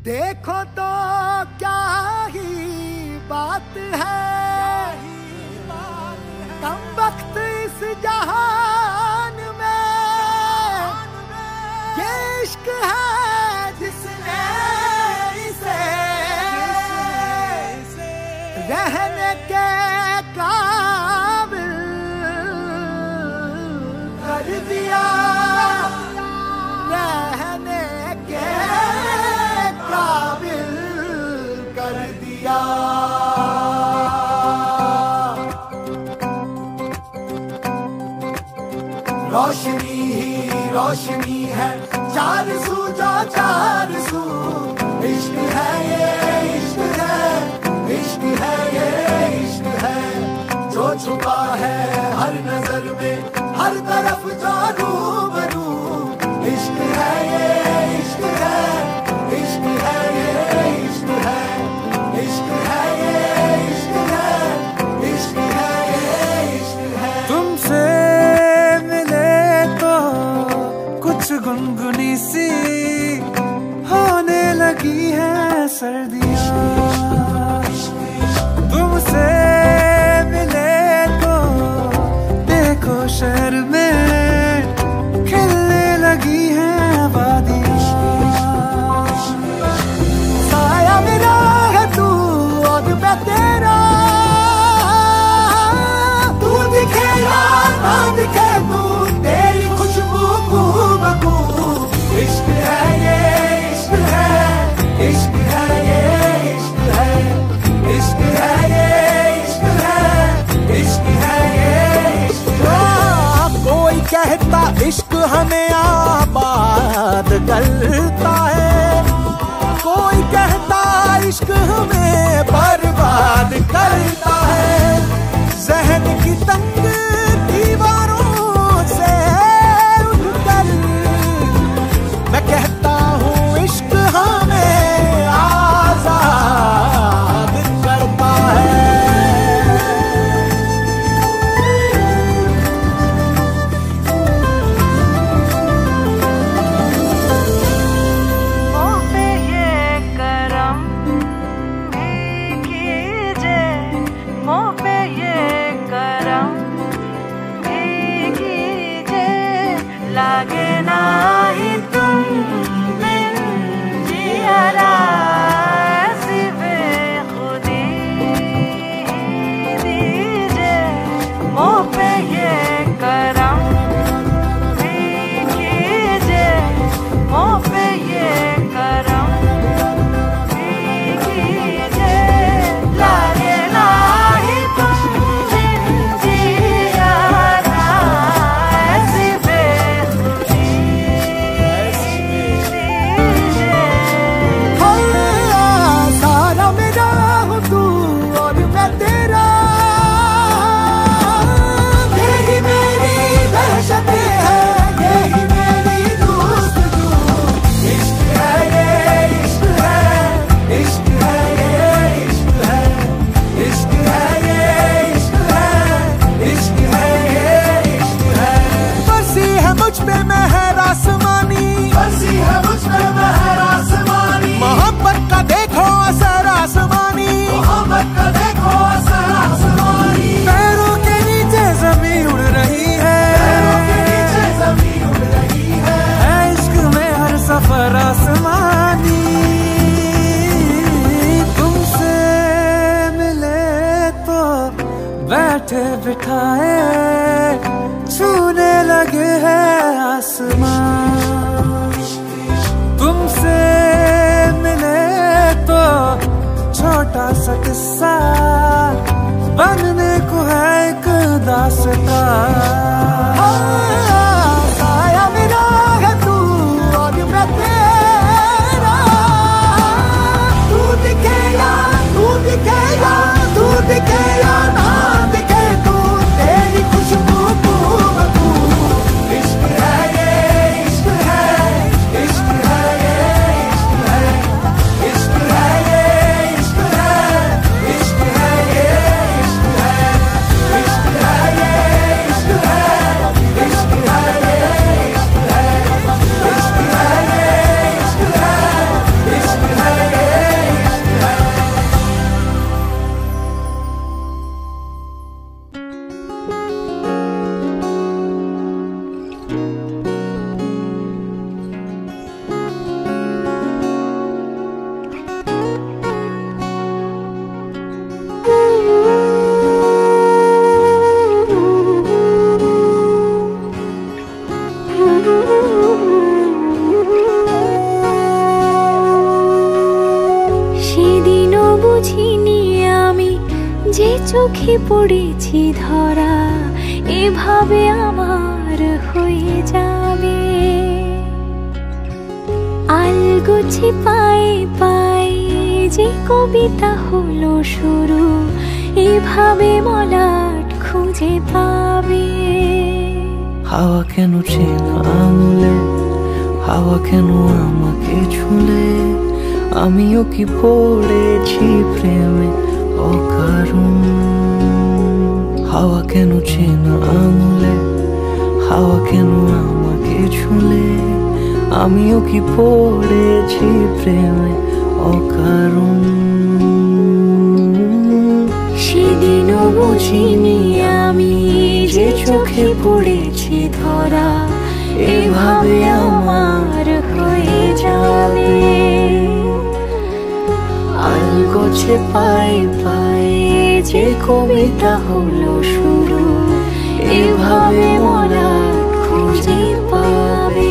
देखो तो क्या ही बात है, कम वक्त इस जहान में ये इश्क है जिसने इसे रहने के काबिल कर दिया, रहने के काबिल कर दिया। रोशनी ही रोशनी है, चार सू जो चार सू, इश्क है ये इश्क है, इश्क है ये इश्क है, जो छुपा है हर नजर में, हर तरफ जो रूबरू, इश्क है ये इश्क है, इश्क है ये इश्क है, इश्क है ये इश्क है, इश्क है ये इश्क है। तुमसे कुछ गुनगुनी सी होने लगी है सर्दियाँ, तुमसे मिले तो देखो शहर में खिलने लगी है वादियाँ। साया मेरा है तू और मैं तेरा, तू दिखे या ना दिखे तू, तेरी खुशबू बू, इश्क है ये इश्क है, इश्क है ये इश्क है, इश्क है ये इश्क है, इश्क है ये इश्क है। कोई कहता इश्क हमें आबाद करता है, कोई कहता इश्क हमें बर्बाद करता है, जहन की तंग दीवारों से उठकर मैं कहता हूँ इश्क हमें आजाद करता है। लागे ना ही तुम बिन जियारा, ऐसी बेखुदी दीजिए, मुँह पे ये करम भी कीजिए, मुँह पे ये करम भी कीजिए, लागे ना ही तुम बिन जियारा, ऐसी मोहब्बत का देखो असर आसमानी, मोहब्बत का देखो असर आसमानी, पैरों के नीचे ज़मीन उड़ रही है, पैरों के नीचे ज़मीन उड़ रही है, इश्क में हर सफर आसमानी। तुमसे मिले तो बैठे बिठाए छूने लगे हैं आसमान, तुमसे मिले तो छोटा सा किस्सा बनने को है एक दास्तां। চোখে পড়েছি ধরা, এভাবে আমার হয়ে যাবে। আলগোছে পায়ে পায়ে যে কবিতা হলো শুরু, এভাবে মলাট খুঁজে পাবে। হাওয়া কেন চেনা আঙুলে, হাওয়া কেন আমাকে ছুলে, আমিও কি পড়েছি প্রেমে অকারণ। হাওয়া কেন চেনা আঙুলে, হাওয়া কেন আমাকে ছুলে, আমিও কি পড়েছি প্রেমে অকারণ। সেদিনও বুঝিনি আমি যে চোখে পড়েছি ধরা, এভাবে আমার হয়ে যাবে। আলগোছে পায়ে পায়ে যে কবিতা হলো শুরু, এভাবে মলাট খুঁজে পাবে।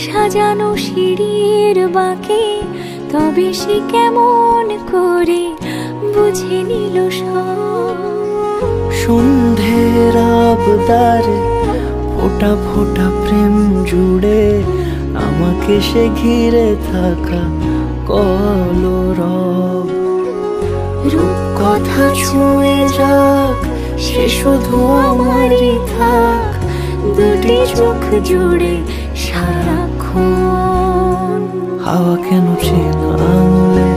সাজানো সিঁড়ির বাঁকে, তবে সে কেমন করে বুঝে নিল সব। সন্ধ্যের আবদারে ফোটা ফোটা প্রেম জুড়ে, আমাকে সে ঘিরে থাকা কলরব। রূপকথা ছুঁয়ে যাক, সে শুধু আমারই থাক, দুটি চোখ জুড়ে সারাক্ষণ। হাওয়া কেন চেনা আঙুলে,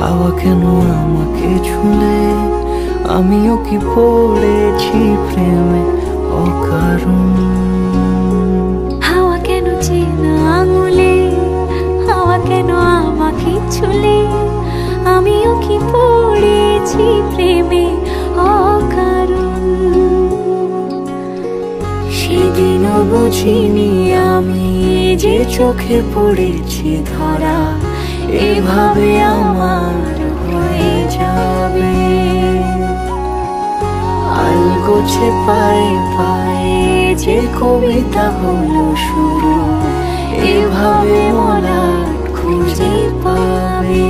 হাওয়া কেন আমাকে ছুলে, আমিও কি পড়েছি প্রেমে অকারণ। হাওয়া কেন চেনা আঙুলে, হাওয়া কেন আমাকে ছুলে, আমিও কি পড়েছি প্রেমে অকারণ। সেদিনও বুঝিনি আমি যে চোখে পড়েছি ধরা, এভাবে আমার হয়ে যাবে। আলগোছে পায়ে পায়ে যে কবিতা হলো শুরু, এভাবে মলাট খুঁজে পাবে।